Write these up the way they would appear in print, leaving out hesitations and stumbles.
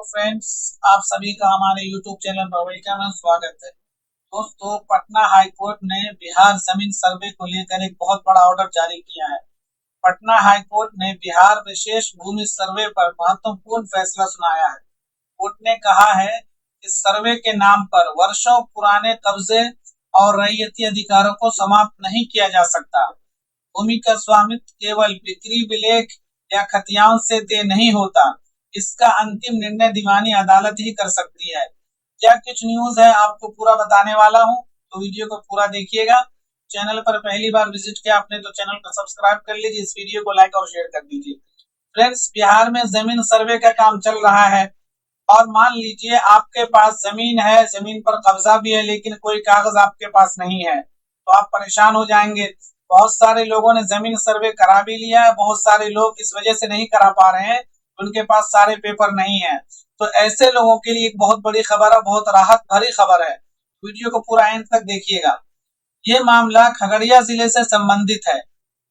तो फ्रेंड्स, आप सभी का हमारे YouTube चैनल पर वेलकम है, स्वागत है। दोस्तों, पटना हाई कोर्ट ने बिहार जमीन सर्वे को लेकर एक बहुत बड़ा ऑर्डर जारी किया है। पटना हाई कोर्ट ने बिहार विशेष भूमि सर्वे पर महत्वपूर्ण फैसला सुनाया है। कोर्ट ने कहा है कि सर्वे के नाम पर वर्षों पुराने कब्जे और रैयती अधिकारों को समाप्त नहीं किया जा सकता। भूमि का स्वामित्व केवल बिक्री विलेख या खतियान से तय नहीं होता। इसका अंतिम निर्णय दीवानी अदालत ही कर सकती है। क्या कुछ न्यूज है, आपको पूरा बताने वाला हूं, तो वीडियो को पूरा देखिएगा। चैनल पर पहली बार विजिट किया आपने तो चैनल को सब्सक्राइब कर लीजिए, इस वीडियो को लाइक और शेयर कर दीजिए। फ्रेंड्स, बिहार में जमीन सर्वे का काम चल रहा है और मान लीजिए आपके पास जमीन है, जमीन पर कब्जा भी है, लेकिन कोई कागज आपके पास नहीं है तो आप परेशान हो जाएंगे। बहुत सारे लोगों ने जमीन सर्वे करा भी लिया है, बहुत सारे लोग इस वजह से नहीं करा पा रहे हैं, उनके पास सारे पेपर नहीं है। तो ऐसे लोगों के लिए एक बहुत बड़ी खबर है, बहुत राहत भरी खबर है। वीडियो को पूरा एंड तक देखिएगा। ये मामला खगड़िया जिले से संबंधित है,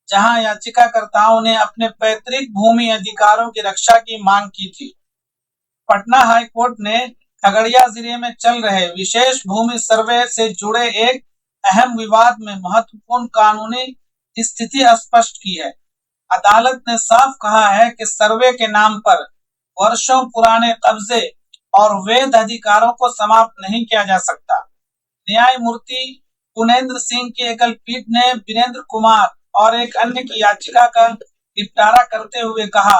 जहां याचिकाकर्ताओं ने अपने पैतृक भूमि अधिकारों की रक्षा की मांग की थी। पटना हाई कोर्ट ने खगड़िया जिले में चल रहे विशेष भूमि सर्वे से जुड़े एक अहम विवाद में महत्वपूर्ण कानूनी स्थिति स्पष्ट की है। अदालत ने साफ कहा है कि सर्वे के नाम पर वर्षों पुराने कब्जे और वैध अधिकारों को समाप्त नहीं किया जा सकता। न्यायमूर्ति कुनेंद्र सिंह की एकल पीठ ने वीरेंद्र कुमार और एक अन्य की याचिका का निपटारा करते हुए कहा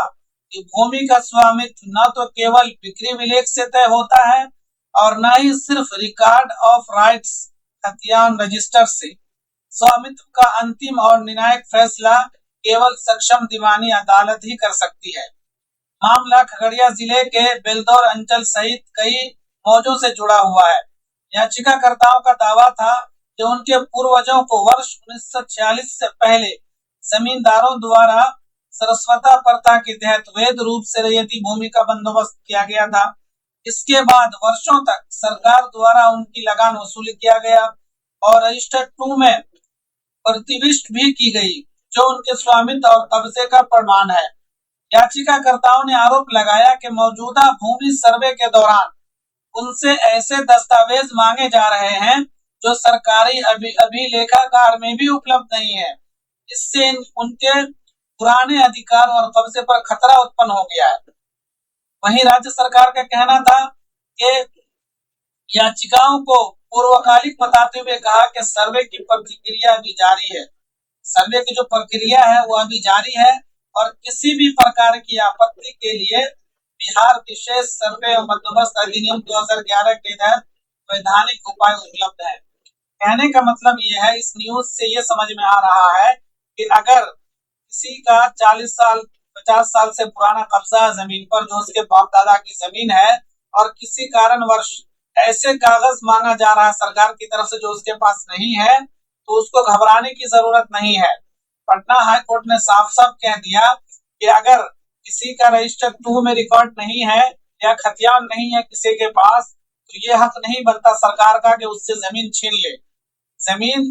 कि भूमि का स्वामित्व न तो केवल बिक्री विलेख से तय होता है और न ही सिर्फ रिकॉर्ड ऑफ राइट्स खतियान रजिस्टर से। स्वामित्व का अंतिम और निर्णायक फैसला केवल सक्षम दीवानी अदालत ही कर सकती है। मामला खगड़िया जिले के बेलदौर अंचल सहित कई मौजों से जुड़ा हुआ है। याचिकाकर्ताओं का दावा था कि उनके पूर्वजों को वर्ष 1946 से पहले जमींदारों द्वारा सरस्वता प्रथा के तहत वैध रूप से रैयती भूमि का बंदोबस्त किया गया था। इसके बाद वर्षों तक सरकार द्वारा उनकी लगान वसूली किया गया और रजिस्टर 2 में प्रतिविष्ट भी की गई, जो उनके स्वामित्व और कब्जे का प्रमाण है। याचिकाकर्ताओं ने आरोप लगाया कि मौजूदा भूमि सर्वे के दौरान उनसे ऐसे दस्तावेज मांगे जा रहे हैं जो सरकारी अभिलेखागार में भी उपलब्ध नहीं है। इससे उनके पुराने अधिकार और कब्जे पर खतरा उत्पन्न हो गया है। वहीं राज्य सरकार का कहना था कि याचिकाओं को पूर्वकालिक बताते हुए कहा कि सर्वे की प्रक्रिया अभी जारी है। सर्वे की जो प्रक्रिया है वो अभी जारी है और किसी भी प्रकार की आपत्ति के लिए बिहार विशेष सर्वे और बंदोबस्त अधिनियम 2011 के तहत वैधानिक उपाय उपलब्ध है। कहने का मतलब ये है, इस न्यूज से ये समझ में आ रहा है कि अगर किसी का 40 साल 50 साल से पुराना कब्जा है जमीन पर, जो उसके बाप दादा की जमीन है, और किसी कारणवश ऐसे कागज मांगा जा रहा है सरकार की तरफ से जो उसके पास नहीं है, तो उसको घबराने की जरूरत नहीं है। पटना हाई कोर्ट ने साफ साफ कह दिया कि अगर किसी का रजिस्टर 2 में रिकॉर्ड नहीं है या खतियान नहीं है किसी के पास, तो ये हक नहीं बनता सरकार का कि उससे जमीन छीन ले। जमीन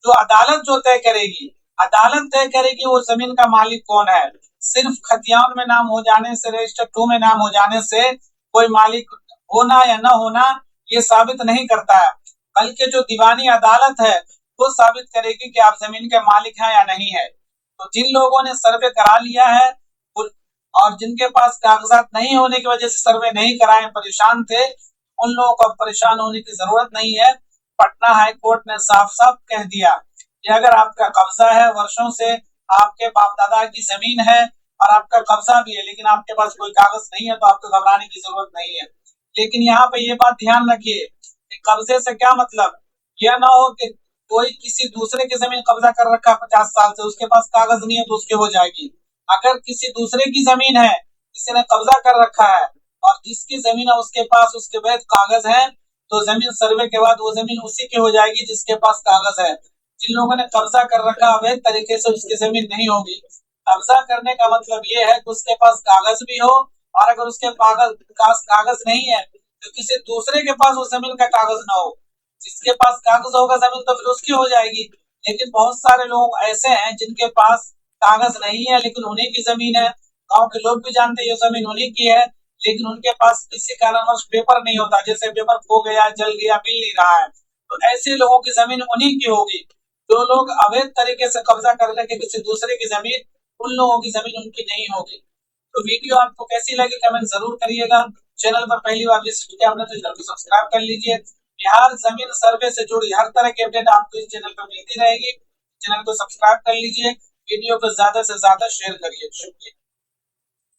जो अदालत जो तय करेगी, अदालत तय करेगी वो जमीन का मालिक कौन है। सिर्फ खतियान में नाम हो जाने से, रजिस्टर 2 में नाम हो जाने से कोई मालिक होना या न होना ये साबित नहीं करता है, बल्कि जो दीवानी अदालत है वो साबित करेगी कि आप जमीन के मालिक हैं या नहीं है। तो जिन लोगों ने सर्वे करा लिया है और जिनके पास कागजात नहीं होने की वजह से सर्वे नहीं कराए, परेशान थे, उन लोगों को परेशान होने की जरूरत नहीं है। पटना हाई कोर्ट ने साफ साफ कह दिया कि अगर आपका कब्जा है, वर्षों से आपके बाप दादा की जमीन है और आपका कब्जा भी है, लेकिन आपके पास कोई कागज नहीं है, तो आपको घबराने की जरूरत नहीं है। लेकिन यहाँ पे ये बात ध्यान रखिए कि कब्जे से क्या मतलब, यह ना हो कि कोई किसी दूसरे की जमीन कब्जा कर रखा है 50 साल से, उसके पास कागज नहीं है तो उसके हो जाएगी। अगर किसी दूसरे की जमीन है, किसी ने कब्जा कर रखा है और जिसकी जमीन है उसके पास उसके वैध कागज है, तो जमीन सर्वे के बाद वो जमीन उसी की हो जाएगी जिसके पास कागज है। जिन लोगों ने कब्जा कर रखा अवैध तरीके से, उसकी जमीन नहीं होगी। कब्जा करने का मतलब ये है कि उसके पास कागज भी हो, और अगर उसके पास कागज नहीं है तो किसी दूसरे के पास उस जमीन का कागज ना हो। जिसके पास कागज होगा जमीन तो फिर उसकी हो जाएगी। लेकिन बहुत सारे लोग ऐसे हैं जिनके पास कागज नहीं है लेकिन उन्हीं की जमीन है, गांव के लोग भी जानते हैं ये जमीन उन्हीं की है, लेकिन उनके पास किसी कारणवश पेपर नहीं होता, जैसे पेपर खो गया, जल गया, मिल नहीं रहा है, तो ऐसे लोगों की जमीन उन्हीं की होगी। जो लोग अवैध तरीके से कब्जा कर लेंगे किसी दूसरे की जमीन, उन लोगों की जमीन उनकी नहीं होगी। तो वीडियो आपको कैसी लगी कमेंट जरूर करिएगा। चैनल पर पहली बार विजिट किया आपने तो जल्दी सब्सक्राइब कर लीजिए। बिहार जमीन सर्वे से जुड़ी हर तरह की अपडेट आपको इस चैनल पर मिलती रहेगी। चैनल को सब्सक्राइब कर लीजिए, वीडियो को ज्यादा से ज्यादा शेयर करिए। शुक्रिया।